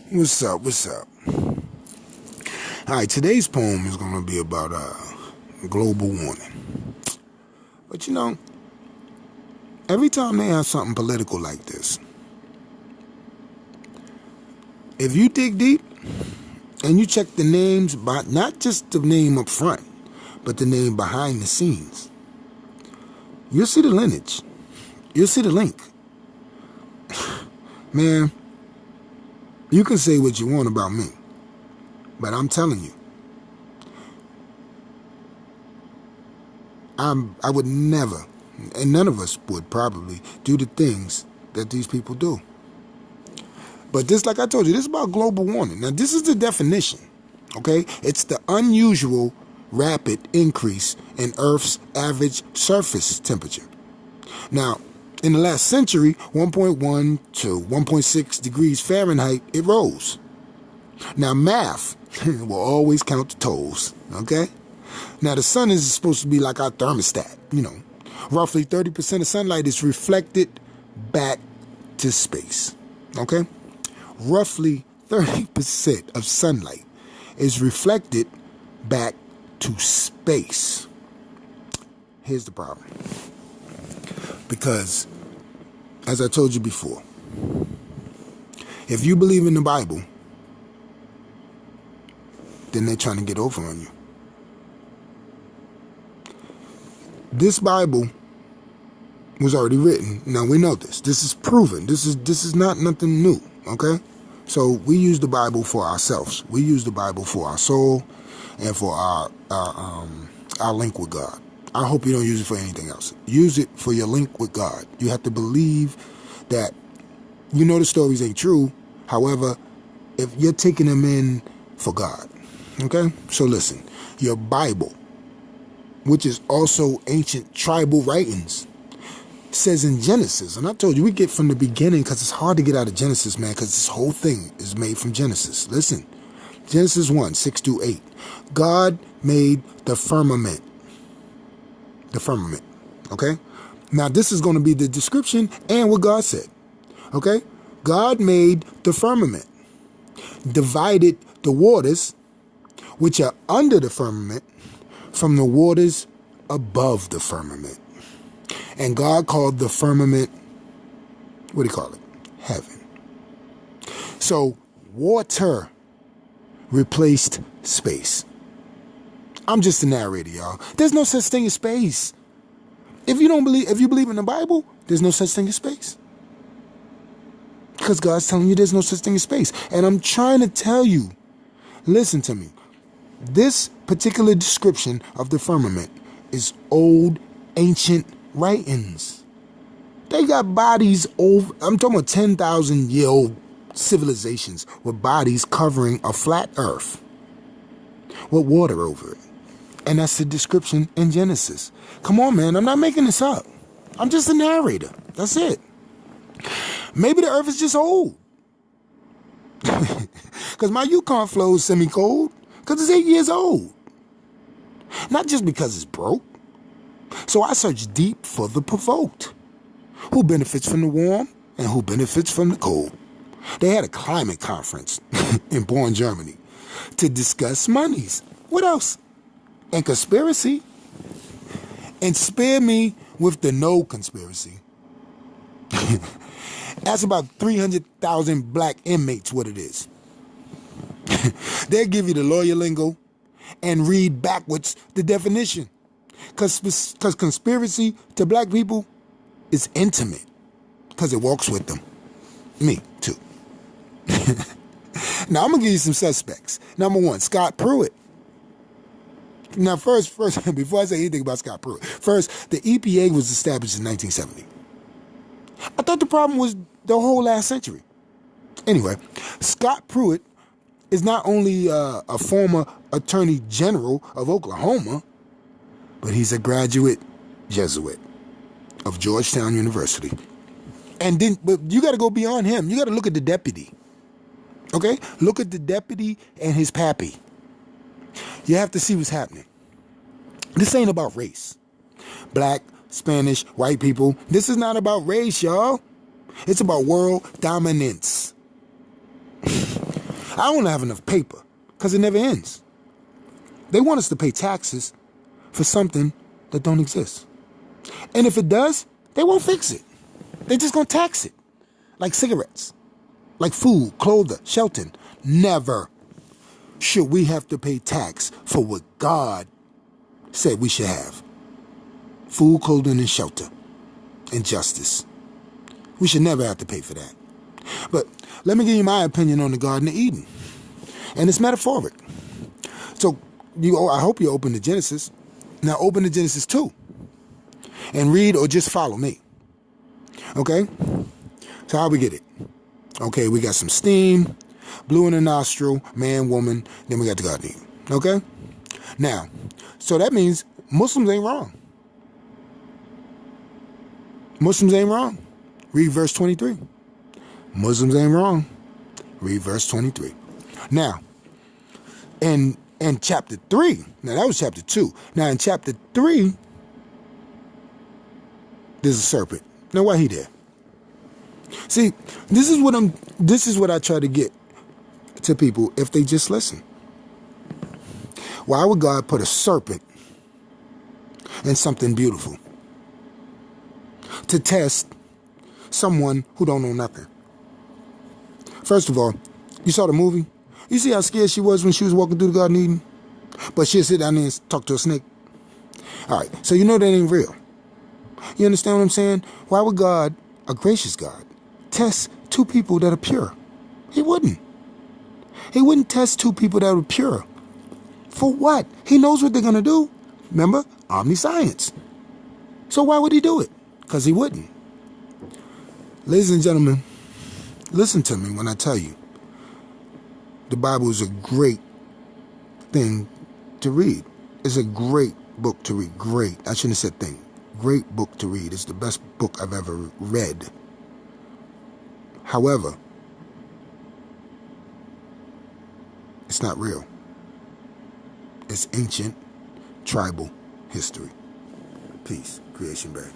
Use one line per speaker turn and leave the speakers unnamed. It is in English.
What's up? What's up? All right, today's poem is going to be about global warming. But you know, every time they have something political like this, if you dig deep and you check the names, not just the name up front, but the name behind the scenes, you'll see the lineage. You'll see the link. Man, you can say what you want about me, but I'm telling you, I would never, and none of us would probably, do the things that these people do. But this, like I told you, this is about global warming. Now, this is the definition, okay? It's the unusual rapid increase in Earth's average surface temperature. Now, in the last century, 1.1 to 1.6 degrees Fahrenheit, it rose. Now, math will always count the tolls, okay? Now, the sun is supposed to be like our thermostat, you know. Roughly 30% of sunlight is reflected back to space, okay? Roughly 30% of sunlight is reflected back to space. Here's the problem. Because, as I told you before, if you believe in the Bible, then they're trying to get over on you. This Bible was already written. Now we know this. This is proven. This is not nothing new, okay? So we use the Bible for ourselves. We use the Bible for our soul and for our link with God. I hope you don't use it for anything else. Use it for your link with God. You have to believe that, you know, the stories ain't true. However, if you're taking them in for God, okay? So listen, your Bible, which is also ancient tribal writings, says in Genesis, and I told you we get from the beginning because it's hard to get out of Genesis, man, because this whole thing is made from Genesis. Listen, Genesis 1, 6-8. God made the firmament. The firmament, okay? Now, this is going to be the description and what God said, okay? God made the firmament, divided the waters which are under the firmament from the waters above the firmament. And God called the firmament, what do you call it? Heaven. So water replaced space. I'm just a narrator, y'all. There's no such thing as space. If you believe in the Bible, there's no such thing as space. Because God's telling you there's no such thing as space. And I'm trying to tell you, listen to me. This particular description of the firmament is old, ancient writings. They got bodies over, I'm talking about 10,000-year-old civilizations with bodies covering a flat earth with water over it. And that's the description in Genesis. Come on, man, I'm not making this up. I'm just a narrator. That's it. Maybe the earth is just old. Because my Yukon flows semi-cold. Because it's 8 years old. Not just because it's broke. So I search deep for the provoked. Who benefits from the warm and who benefits from the cold? They had a climate conference in Bonn, Germany to discuss monies. What else? And conspiracy. And spare me with the no conspiracy. That's about 300,000 black inmates what it is. They'll give you the lawyer lingo and read backwards the definition. Because conspiracy to black people is intimate. Because it walks with them. Me, too. Now, I'm going to give you some suspects. Number one, Scott Pruitt. Now, first, before I say anything about Scott Pruitt, first, the EPA was established in 1970. I thought the problem was the whole last century. Anyway, Scott Pruitt is not only a former Attorney General of Oklahoma, but he's a graduate Jesuit of Georgetown University. And then, but you got to go beyond him. You got to look at the deputy. Okay? Look at the deputy and his pappy. You have to see what's happening. This ain't about race. Black, Spanish, white people. This is not about race, y'all. It's about world dominance. I don't have enough paper because it never ends. They want us to pay taxes for something that don't exist. And if it does, they won't fix it. They're just going to tax it. Like cigarettes, like food, clothing, shelter. Never should we have to pay tax for what God said we should have. Food, clothing, and shelter, and justice. We should never have to pay for that. But let me give you my opinion on the Garden of Eden. And it's metaphoric. So I hope you open to Genesis. Now open to Genesis 2. And read or just follow me. Okay? So how we get it? Okay, we got some steam, blue in the nostril, man, woman, then we got the Garden of Eden. Okay? Now, so that means Muslims ain't wrong. Muslims ain't wrong. Read verse 23. Muslims ain't wrong. Read verse 23. Now, in chapter 3, now that was chapter 2. Now in chapter 3, there's a serpent. Now why he there? See, this is what I try to get to people if they just listen. Why would God put a serpent in something beautiful? To test someone who don't know nothing. First of all, you saw the movie? You see how scared she was when she was walking through the Garden of Eden? But she'll sit down there and talk to a snake. All right, so you know that ain't real. You understand what I'm saying? Why would God, a gracious God, test two people that are pure? He wouldn't. He wouldn't test two people that are pure. For what? He knows what they're going to do. Remember? Omniscience. So why would he do it? Because he wouldn't. Ladies and gentlemen, listen to me when I tell you. The Bible is a great thing to read. It's a great book to read. Great. I shouldn't have said thing. Great book to read. It's the best book I've ever read. However, it's not real. It's ancient, tribal history. Peace. Creation Bay.